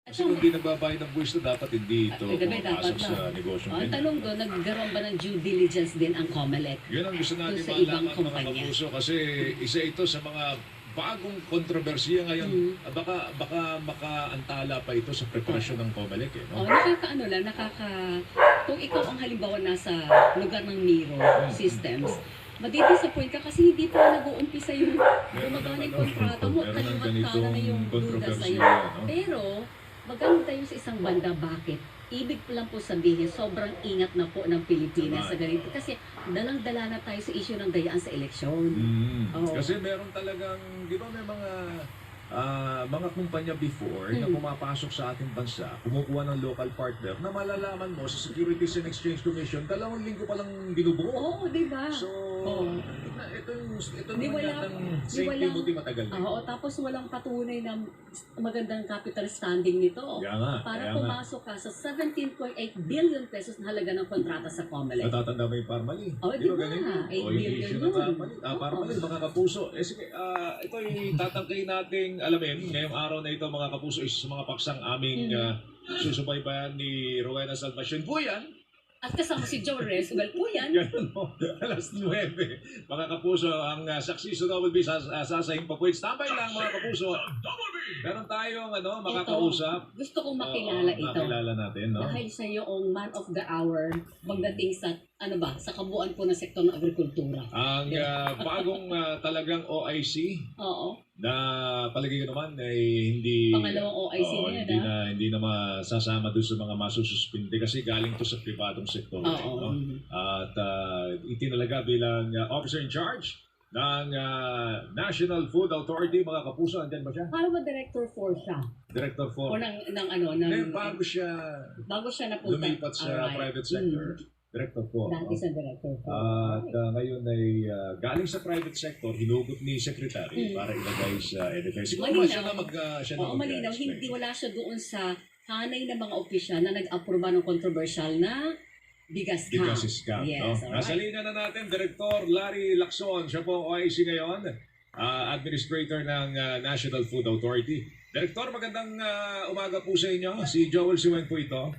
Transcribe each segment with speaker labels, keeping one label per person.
Speaker 1: Kasi kung hindi nagbabayad ng buwis na dapat hindi ito
Speaker 2: Dapat
Speaker 1: pumapasok
Speaker 2: lang.
Speaker 1: sa negosyong
Speaker 2: Ang
Speaker 1: ganyan.
Speaker 2: tanong doon, nagkaroon ba ng due diligence din ang COMELEC
Speaker 1: Yun ang gusto natin
Speaker 2: sa ibang
Speaker 1: malaman mga
Speaker 2: kumpanya?
Speaker 1: kapuso kasi isa ito sa mga bagong kontrobersiya ngayon. Baka makaantala pa ito sa preparasyon ng COMELEC. No?
Speaker 2: Nakakaano lang, kung ikaw ang halimbawa nasa lugar ng Miro Systems, madidisappoint ka kasi hindi pa nag-uumpisa yung gumagawa ng kontrata mo,
Speaker 1: meron ng
Speaker 2: kaliwat ka na yung duda sa'yo.
Speaker 1: kontrobersiya. No?
Speaker 2: Pero, maganda yung sa isang banda, bakit? Ibig ko lang po sabihin, sobrang ingat na po ng Pilipinas sa ganito. Kasi dalang-dala na tayo sa issue ng dayaan sa eleksyon. Oo.
Speaker 1: Kasi meron talagang, di ba may mga kumpanya before na pumapasok sa ating bansa, kumukuha ng local partner na malalaman mo sa Securities and Exchange Commission, 2 linggo pa lang binubuo.
Speaker 2: Oo, di ba?
Speaker 1: So, ito
Speaker 2: Di
Speaker 1: naman
Speaker 2: wala-
Speaker 1: yatang
Speaker 2: di
Speaker 1: St.
Speaker 2: wala-
Speaker 1: Timothy matagal na.
Speaker 2: Oo, tapos walang patunay na magandang capital standing nito.
Speaker 1: Kaya nga,
Speaker 2: Para
Speaker 1: kaya nga.
Speaker 2: pumasok ka sa 17.8 billion pesos na halaga ng kontrata sa COMELEC.
Speaker 1: Natatanda mo yung Parmali?
Speaker 2: Oh,
Speaker 1: Di
Speaker 2: di
Speaker 1: ba
Speaker 2: ba?
Speaker 1: ganun?
Speaker 2: 8
Speaker 1: O, yung
Speaker 2: billion
Speaker 1: issue
Speaker 2: yun.
Speaker 1: ng Parmali, mga kapuso. Sige, ito yung tatangkay nating alamin ngayong araw na ito, mga kapuso, is mga paksang aming susubaybayan ni Rowena Salvacion po yan.
Speaker 2: At kasama si Joe Resuel po yan.
Speaker 1: Ganun mo, alas 9. Mga kapuso, ang saksi sa Double B, sasahin pa po. Standby lang, mga kapuso. Meron tayong makakausap.
Speaker 2: Gusto kong makilala ito.
Speaker 1: Makilala natin, no?
Speaker 2: Dahil siya yung man of the hour pagdating sa, sa kabuuan po ng sektor ng agrikultura.
Speaker 1: Ang bagong talagang OIC
Speaker 2: Oo.
Speaker 1: na palagay ko naman ay hindi
Speaker 2: Pangalawang OIC na yan,
Speaker 1: hindi na masasama doon sa mga masususpinde kasi galing to sa pribadong sektor.
Speaker 2: Oo.
Speaker 1: No? At itinalaga bilang officer in charge ng National Food Authority, mga kapuso. Andyan ba siya?
Speaker 2: Paano ba Director 4 siya?
Speaker 1: Director
Speaker 2: O
Speaker 1: 4.
Speaker 2: ng
Speaker 1: Bago siya
Speaker 2: napunta.
Speaker 1: lumipat sa private sector. Director 4.
Speaker 2: Dati sa Director 4.
Speaker 1: At ngayon ay galing sa private sector, hinugot ni Secretary para ilagay sa NFA. Siguro siya na
Speaker 2: malinaw. Hindi wala siya doon sa hanay ng mga opisyal na nag-aproba ng controversial na bigas scam.
Speaker 1: Bigas scam.
Speaker 2: Yes,
Speaker 1: No?
Speaker 2: alright.
Speaker 1: Nasa linya na natin, Director Larry Lacson. Siya po ang OIC ngayon, Administrator ng National Food Authority. Director, magandang umaga po sa inyo. Si Joel Siwen po ito.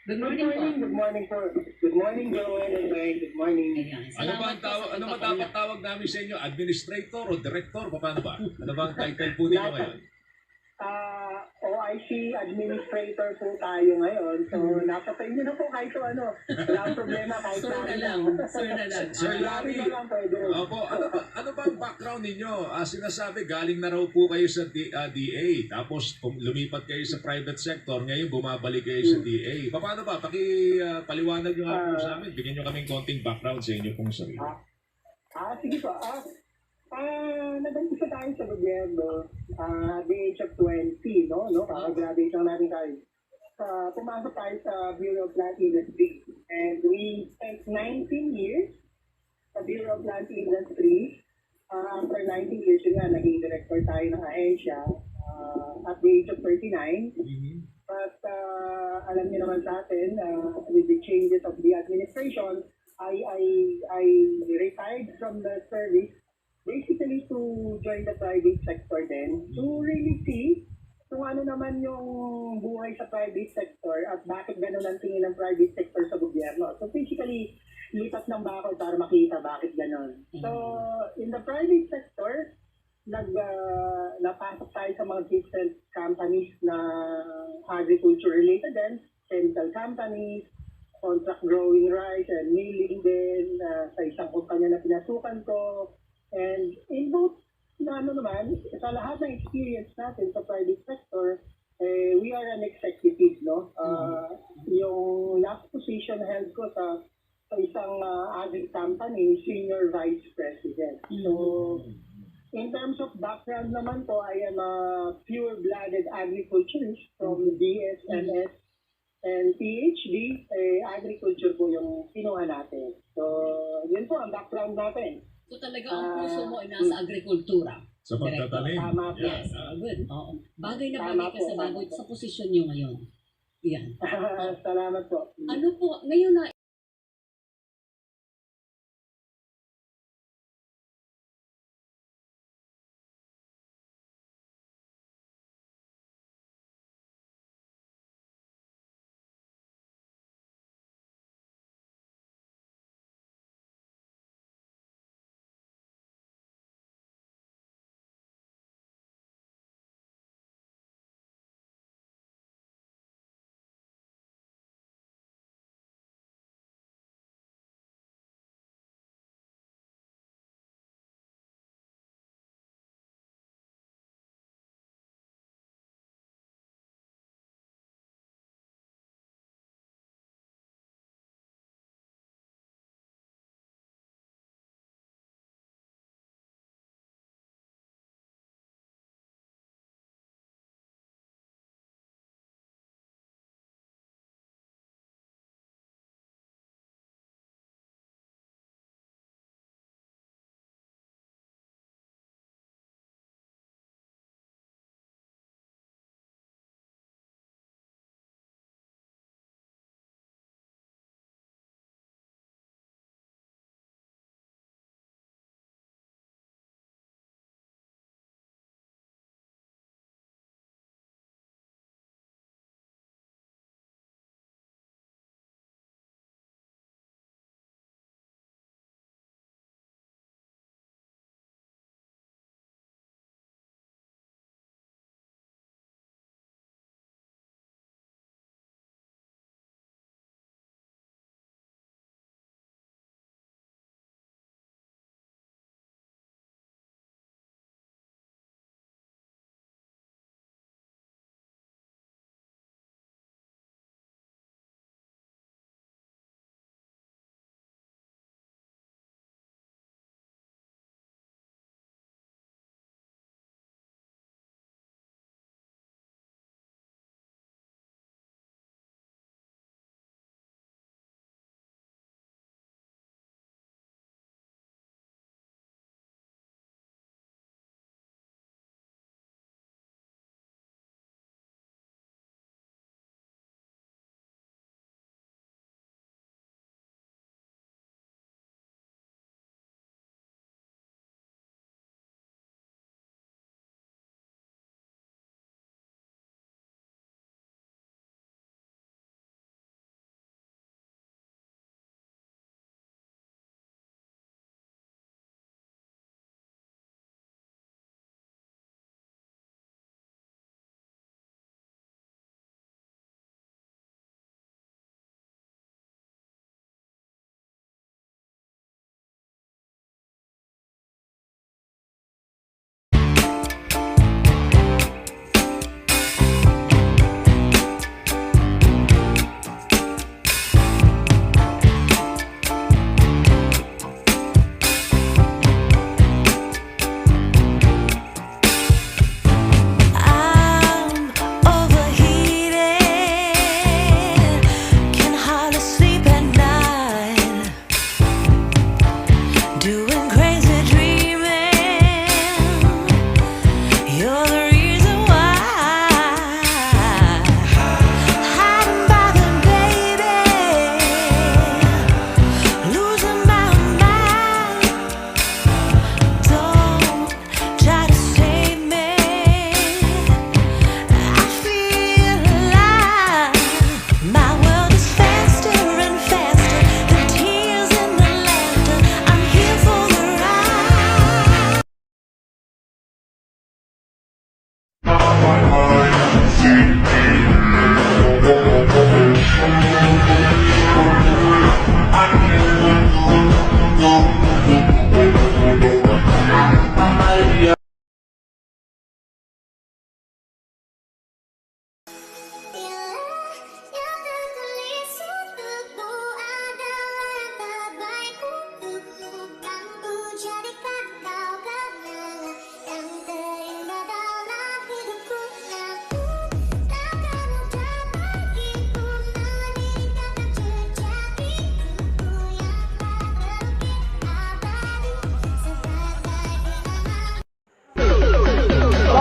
Speaker 2: Good morning po.
Speaker 3: Good morning po. Good morning, Joel and Wayne. Good morning.
Speaker 2: Ayan.
Speaker 1: Ano ba
Speaker 2: Salamat
Speaker 1: ang
Speaker 2: po sa
Speaker 1: ano ba
Speaker 2: pagpapauna.
Speaker 1: dapat tawag namin sa inyo? Administrator o Director? Paano ba? Ano ba ang title po ninyo ngayon?
Speaker 3: OIC Administrator po tayo ngayon. So, nasa sa inyo na po kahit so ano. Wala akong problema kahit
Speaker 2: Sir na
Speaker 3: Larry
Speaker 2: lang. Sir na lang.
Speaker 1: Sir
Speaker 3: Larry
Speaker 1: Larry.
Speaker 3: na lang pwede.
Speaker 1: Opo, ano ba ang background ninyo? Sinasabi, galing na raw po kayo sa DA, tapos lumipat kayo sa private sector, ngayon bumabalik kayo sa DA. Paano ba? Paliwanag nyo nga po sa amin. Bigyan nyo kaming konting background sa inyo pong sarili.
Speaker 3: Sige po. Nag-umpisa tayo sa gobyerno at the age of 20, no? Kaka-graduate lang natin tayo. Pumasok tayo sa Bureau of Plant Industry. And we spent 19 years sa Bureau of Plant Industry. After 19 years, yun nga, naging director tayo ng ahensya at the age of 39. But alam niyo naman sa atin, with the changes of the administration, I retired from the service basically to join the private sector then to really see kung ano naman yung buhay sa private sector at bakit ganun ang tingin ng private sector sa gobyerno. So basically, lipat ng bakod para makita bakit ganun. So in the private sector, napasok tayo sa mga different companies na agriculture related din, chemical companies, contract growing rice and milling din, sa isang kumpanya na pinasukan ko. And in both, sa lahat ng experience natin sa private sector, we are an executive, no? Yung last position held ko sa isang agri company, senior vice president. So, in terms of background naman po, I am a pure-blooded agriculturist from DSNS and PhD, agriculture po yung kinuha natin. So, yun po ang background natin.
Speaker 2: So talaga ang puso mo ay nasa agrikultura.
Speaker 1: Sa pagtatanim.
Speaker 3: Tama po.
Speaker 2: Yes, good. Oo. Bagay na
Speaker 3: Tama
Speaker 2: bagay ka
Speaker 3: po,
Speaker 2: sa
Speaker 3: tama
Speaker 2: bagay
Speaker 3: po.
Speaker 2: sa posisyon nyo ngayon. Yan.
Speaker 3: Salamat po.
Speaker 2: Ano po, ngayon na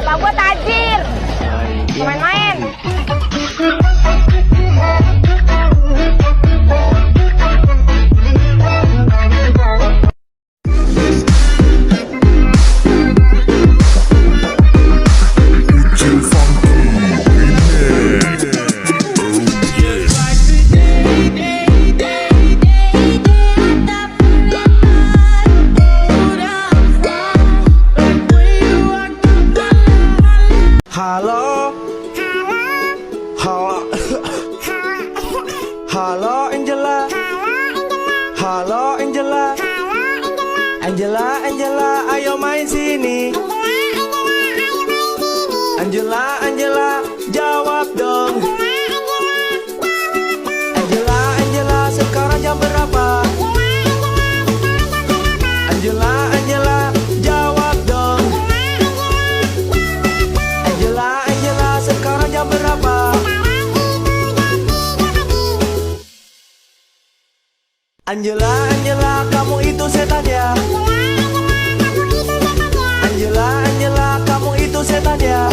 Speaker 4: Bapak gua tajir. Main-main.
Speaker 5: Halo, halo, halo Angela, halo Angela, Angela, Angela, ayo main sini. Angela, Angela, jawab dong. Angela, Angela, sekarang jam berapa? Angela, Angela, jawab dong. Angela, Angela, sekarang jam berapa? Angela, Angela, kamu itu setan ya? Angela, Angela, kamu itu setan ya?